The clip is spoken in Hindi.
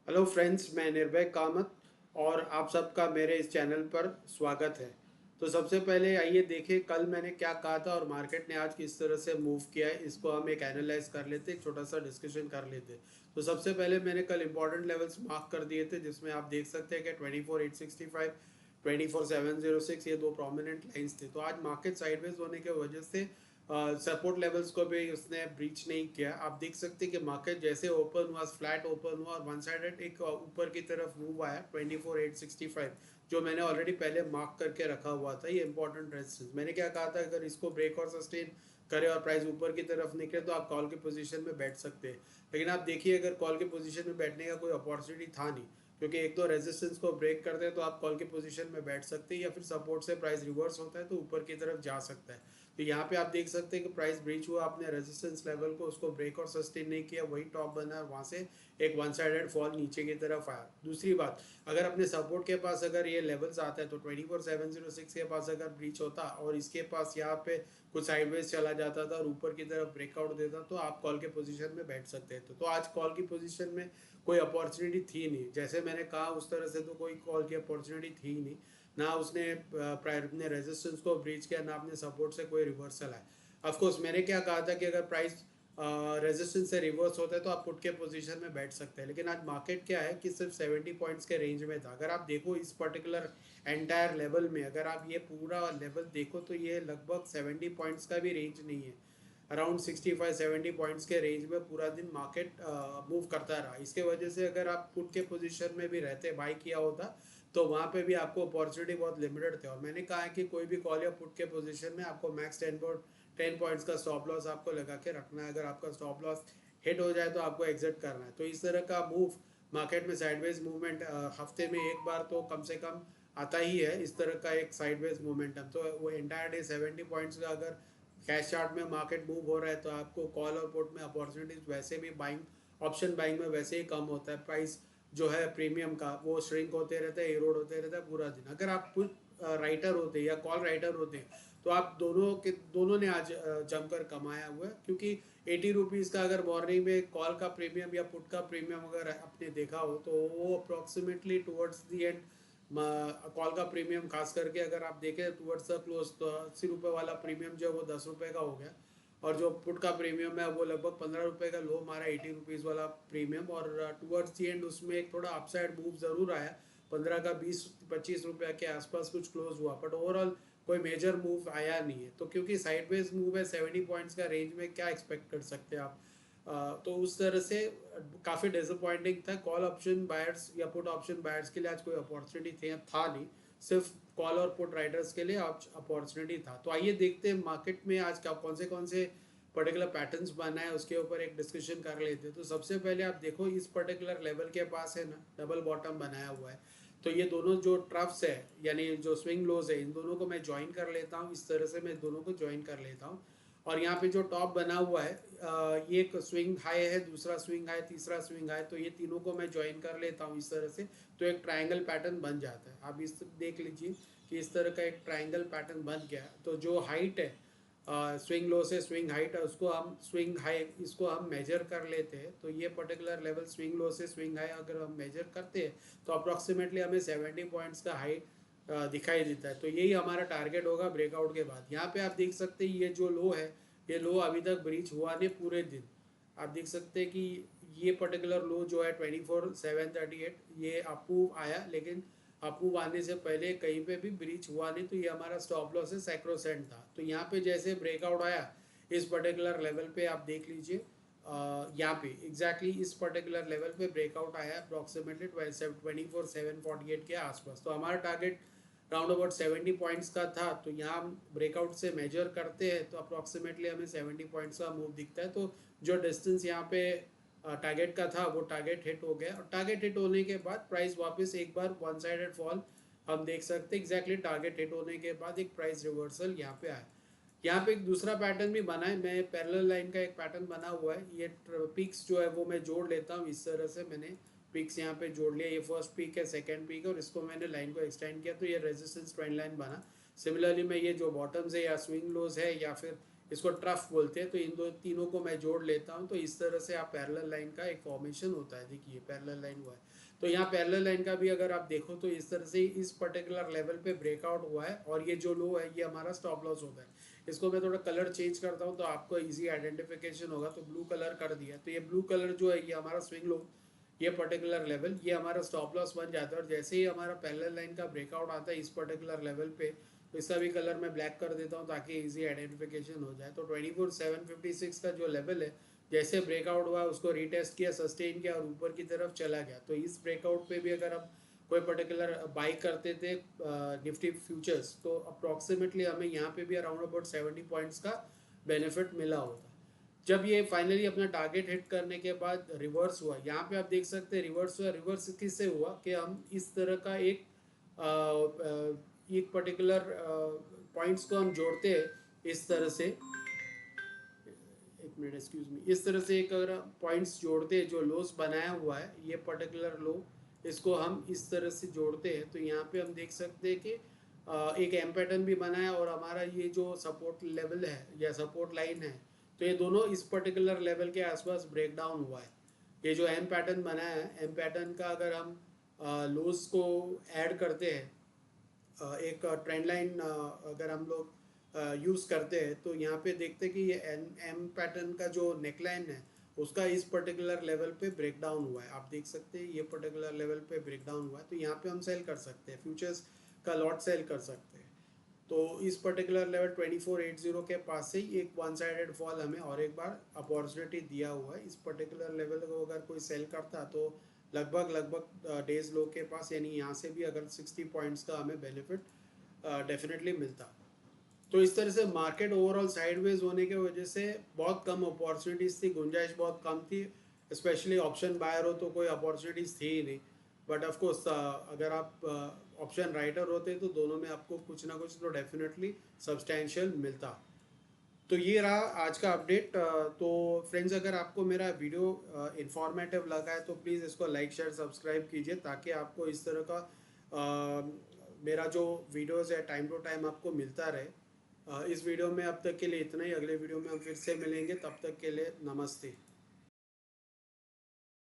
हेलो फ्रेंड्स, मैं निर्भय कामत और आप सबका मेरे इस चैनल पर स्वागत है। तो सबसे पहले आइए देखें कल मैंने क्या कहा था और मार्केट ने आज किस तरह से मूव किया है। इसको हम एक एनालाइज कर लेते, एक छोटा सा डिस्कशन कर लेते। तो सबसे पहले मैंने कल इंपॉर्टेंट लेवल्स मार्क कर दिए थे, जिसमें आप देख सकते हैं कि 24,865, 24,706 ये दो प्रोमिनेंट लाइंस थे। तो आज मार्केट साइडवेज होने की वजह से सपोर्ट लेवल्स को भी उसने ब्रीच नहीं किया। आप देख सकते हैं कि मार्केट जैसे ओपन हुआ, फ्लैट ओपन हुआ और वन साइडेड एक ऊपर की तरफ मूव आया 24,865, जो मैंने ऑलरेडी पहले मार्क करके रखा हुआ था। ये इंपॉर्टेंट रेजिस्टेंस मैंने क्या कहा था, अगर इसको ब्रेक और सस्टेन करे और प्राइस ऊपर की तरफ निकले तो आप कॉल की पोजीशन में बैठ सकते हैं। लेकिन आप देखिए, अगर कॉल की पोजीशन में बैठने का कोई अपॉर्चुनिटी था नहीं, क्योंकि एक तो रेजिस्टेंस को ब्रेक करते हैं तो आप कॉल की पोजीशन में बैठ सकते हैं, या फिर सपोर्ट से प्राइस रिवर्स होता है तो ऊपर की तरफ जा सकता है। तो यहाँ पे आप देख सकते हैं कि प्राइस ब्रीच हुआ, आपने रेजिस्टेंस लेवल को उसको ब्रेक और सस्टेन नहीं किया, वही टॉप बना और वहाँ से एक वन साइडेड फॉल नीचे की तरफ आया। दूसरी बात, अगर अपने सपोर्ट के पास अगर ये लेवल्स आता है तो 24,706 के पास अगर ब्रीच होता और इसके पास यहाँ पे कुछ साइडवेज चला जाता था और ऊपर की तरफ ब्रेकआउट देता तो आप कॉल के पोजीशन में बैठ सकते हैं। तो आज कॉल की पोजीशन में कोई अपॉर्चुनिटी थी नहीं, जैसे मैंने कहा उस तरह से तो कोई कॉल की अपॉर्चुनिटी थी नहीं। ना उसने प्रायर अपने रेजिस्टेंस को ब्रीच किया, ना अपने सपोर्ट से कोई रिवर्सल आया। ऑफकोर्स मैंने क्या कहा था कि अगर प्राइस रेजिस्टेंस से रिवर्स होता है तो आप पुट के पोजीशन में बैठ सकते हैं। लेकिन आज मार्केट क्या है कि सिर्फ 70 पॉइंट्स के रेंज में था। अगर आप देखो इस पर्टिकुलर एंटायर लेवल में, अगर आप ये पूरा लेवल देखो तो ये लगभग 70 पॉइंट्स का भी रेंज नहीं है। अराउंड 65-70 पॉइंट्स के रेंज में पूरा दिन मार्केट मूव करता रहा। इसके वजह से अगर आप पुट के पोजीशन में भी रहते, बाई किया होता, तो वहाँ पे भी आपको अपॉर्चुनिटी बहुत लिमिटेड थे। और मैंने कहा है कि कोई भी कॉल या पुट के पोजीशन में आपको मैक्स 10 पॉइंट्स का स्टॉप लॉस आपको लगा के रखना है। अगर आपका स्टॉप लॉस हिट हो जाए तो आपको एग्जिट करना है। तो इस तरह का मूव मार्केट में, साइडवेज मूवमेंट हफ्ते में एक बार तो कम से कम आता ही है। इस तरह का एक साइडवेज मोमेंटम, तो वो एंटायर डे 70 पॉइंट्स का अगर कैश चार्ट में मार्केट मूव हो रहा है तो आपको कॉल और पुट में अपॉर्चुनिटीज वैसे भी बाइंग, ऑप्शन बाइंग में वैसे ही कम होता है। प्राइस जो है प्रीमियम का वो श्रिंक होते रहता है, इरोड होते रहता है पूरा दिन। अगर आप पुट राइटर होते या कॉल राइटर होते तो आप दोनों ने आज जमकर कमाया हुआ है। क्योंकि 80 रुपीज़ का अगर मॉर्निंग में कॉल का प्रीमियम या पुट का प्रीमियम अगर आपने देखा हो तो वो approximately towards the and, call का प्रीमियम खास करके अगर आप देखें टुवर्ड्स द क्लोज, तो 80 रुपये वाला प्रीमियम जो है वो 10 रुपये का हो गया। और जो पुट का प्रीमियम है वो लगभग 15 रुपये का लो मारा, 80 रुपीज़ वाला प्रीमियम। और टुवर्ड्स दी एंड उसमें एक थोड़ा अपसाइड मूव ज़रूर आया, 15 का 20-25 रुपये के आसपास कुछ क्लोज हुआ, बट ओवरऑल कोई मेजर मूव आया नहीं है। तो क्योंकि साइडवेज मूव है 70 पॉइंट्स का रेंज में, क्या एक्सपेक्ट कर सकते हैं आप। तो उस तरह से काफ़ी डिसअपॉइंटिंग था। कॉल ऑप्शन बायर्स या पुट ऑप्शन बायर्स के लिए आज कोई अपॉर्चुनिटी था नहीं, सिर्फ कॉल और पुट राइडर्स के लिए अपॉर्चुनिटी था। तो आइए देखते हैं मार्केट में आज क्या कौन से पर्टिकुलर पैटर्न्स बना है, उसके ऊपर एक डिस्कशन कर लेते हैं। तो सबसे पहले आप देखो इस पर्टिकुलर लेवल के पास है ना, डबल बॉटम बनाया हुआ है। तो ये दोनों जो ट्रफ्स है यानी जो स्विंग लोज है, इन दोनों को मैं ज्वाइन कर लेता हूँ। इस तरह से मैं दोनों को ज्वाइन कर लेता हूँ। और यहाँ पे जो टॉप बना हुआ है, ये एक स्विंग हाई है, दूसरा स्विंग हाई, तीसरा स्विंग हाई, तो ये तीनों को मैं ज्वाइन कर लेता हूँ इस तरह से। तो एक ट्रायंगल पैटर्न बन जाता है। आप इस देख लीजिए कि इस तरह का एक ट्रायंगल पैटर्न बन गया। तो जो हाइट है स्विंग लो से स्विंग हाइट है, उसको हम स्विंग हाई, इसको हम मेजर कर लेते हैं। तो ये पर्टिकुलर लेवल स्विंग लो से स्विंग हाई अगर हम मेजर करते हैं तो अप्रॉक्सीमेटली हमें 70 पॉइंट्स का हाई दिखाई देता है। तो यही हमारा टारगेट होगा ब्रेकआउट के बाद। यहाँ पे आप देख सकते हैं ये जो लो है, ये लो अभी तक ब्रीच हुआ नहीं पूरे दिन। आप देख सकते हैं कि ये पर्टिकुलर लो जो है 24,738, ये अप्रूव आया, लेकिन अप्रूव आने से पहले कहीं पे भी ब्रीच हुआ नहीं। तो ये हमारा स्टॉप लॉस है सैक्रोसेंट था। तो यहाँ पे जैसे ब्रेकआउट आया इस पर्टिकुलर लेवल पे, आप देख लीजिए यहाँ पे एग्जैक्टली इस पर्टिकुलर लेवल पे ब्रेकआउट आया अप्रॉक्सीमेटली 24,748 के आसपास। तो हमारा टारगेट राउंड अबाउट 70 पॉइंट्स का था। तो यहाँ हम ब्रेकआउट से मेजर करते हैं तो अप्रॉक्सीमेटली हमें 70 पॉइंट्स का मूव दिखता है। तो जो डिस्टेंस यहाँ पे टारगेट का था वो टारगेट हिट हो गया। और टारगेट हिट होने के बाद प्राइस वापस एक बार वन साइडेड फॉल हम देख सकते हैं। एग्जैक्टली टारगेट हिट होने के बाद एक प्राइस रिवर्सल यहाँ पे आया। यहाँ पे एक दूसरा पैटर्न भी बना है, मैं पैरेलल लाइन का एक पैटर्न बना हुआ है। ये पिक्स जो है वो मैं जोड़ लेता हूँ इस तरह से। मैंने पिक्स यहाँ पे जोड़ लिया, ये फर्स्ट पिक है, सेकंड पिक है, और इसको मैंने लाइन को एक्सटेंड किया तो ये रेजिस्टेंस ट्रेंड लाइन बना। सिमिलरली मैं ये जो बॉटम्स है या स्विंग लोज है या फिर इसको ट्रफ बोलते हैं। तो इन दो तीनों को मैं जोड़ लेता हूँ, तो इस तरह से आप पैरेलल लाइन का एक फॉर्मेशन होता है। देखिए पैरेलल लाइन हुआ है, तो यहाँ पैरेलल लाइन का भी अगर आप देखो तो इस तरह से इस पर्टिकुलर लेवल पे ब्रेकआउट हुआ है, और ये जो लो है ये हमारा स्टॉप लॉस होता है। इसको मैं थोड़ा कलर चेंज करता हूँ तो आपको इजी आइडेंटिफिकेशन होगा। तो ब्लू कलर कर दिया, तो ये ब्लू कलर जो है ये हमारा स्विंग लो, ये पर्टिकुलर लेवल ये हमारा स्टॉप लॉस बन जाता है। और जैसे ही हमारा पैरेलल लाइन का ब्रेकआउट आता है इस पर्टिकुलर लेवल पे, तो इसका भी कलर मैं ब्लैक कर देता हूँ ताकि इजी आइडेंटिफिकेशन हो जाए। तो 24,756 का जो लेवल है, जैसे ब्रेकआउट हुआ उसको रीटेस्ट किया, सस्टेन किया और ऊपर की तरफ चला गया। तो इस ब्रेकआउट पे भी अगर हम कोई पर्टिकुलर बाई करते थे निफ्टी फ्यूचर्स, तो अप्रॉक्सीमेटली हमें यहाँ पे भी अराउंड अबाउट 70 पॉइंट्स का बेनिफिट मिला होता। जब ये फाइनली अपना टारगेट हिट करने के बाद रिवर्स हुआ, यहाँ पे आप देख सकते हैं रिवर्स हुआ। रिवर्स किससे हुआ कि हम इस तरह का एक पर्टिकुलर पॉइंट्स को हम जोड़ते हैं इस तरह से, एक मिनट एक्सक्यूज मी, इस तरह से एक अगर पॉइंट्स जोड़ते हैं जो लोस बनाया हुआ है ये पर्टिकुलर लो, इसको हम इस तरह से जोड़ते हैं, तो यहाँ पे हम देख सकते हैं कि एक एम पैटर्न भी बना है और हमारा ये जो सपोर्ट लेवल है या सपोर्ट लाइन है, तो ये दोनों इस पर्टिकुलर लेवल के आसपास ब्रेक डाउन हुआ है। ये जो एम पैटर्न बना है, एम पैटर्न का अगर हम लोस को ऐड करते हैं, एक ट्रेंड लाइन अगर हम लोग यूज़ करते हैं, तो यहाँ पे देखते हैं कि ये एम पैटर्न का जो नेकलाइन है उसका इस पर्टिकुलर लेवल पे ब्रेक डाउन हुआ है। आप देख सकते हैं ये पर्टिकुलर लेवल पे ब्रेक डाउन हुआ है, तो यहाँ पे हम सेल कर सकते हैं, फ्यूचर्स का लॉट सेल कर सकते हैं। तो इस पर्टिकुलर लेवल 2480 के पास से ही एक वन साइडेड फॉल हमें और एक बार अपॉर्चुनिटी दिया हुआ है। इस पर्टिकुलर लेवल को अगर कोई सेल करता तो लगभग डेज लो के पास, यानी यहाँ से भी अगर 60 पॉइंट्स का हमें बेनिफिट डेफिनेटली मिलता। तो इस तरह से मार्केट ओवरऑल साइडवेज होने की वजह से बहुत कम अपॉर्चुनिटीज़ थी, गुंजाइश बहुत कम थी। स्पेशली ऑप्शन बायर हो तो कोई अपॉर्चुनिटीज़ थी ही नहीं। बट ऑफ कोर्स अगर आप ऑप्शन राइटर होते तो दोनों में आपको कुछ ना कुछ तो डेफिनेटली सब्सटेंशियल मिलता। तो ये रहा आज का अपडेट। तो फ्रेंड्स, अगर आपको मेरा वीडियो इंफॉर्मेटिव लगा है तो प्लीज़ इसको लाइक शेयर सब्सक्राइब कीजिए, ताकि आपको इस तरह का मेरा जो वीडियोस है टाइम टू टाइम आपको मिलता रहे। इस वीडियो में अब तक के लिए इतना ही। अगले वीडियो में हम फिर से मिलेंगे, तब तक के लिए नमस्ते।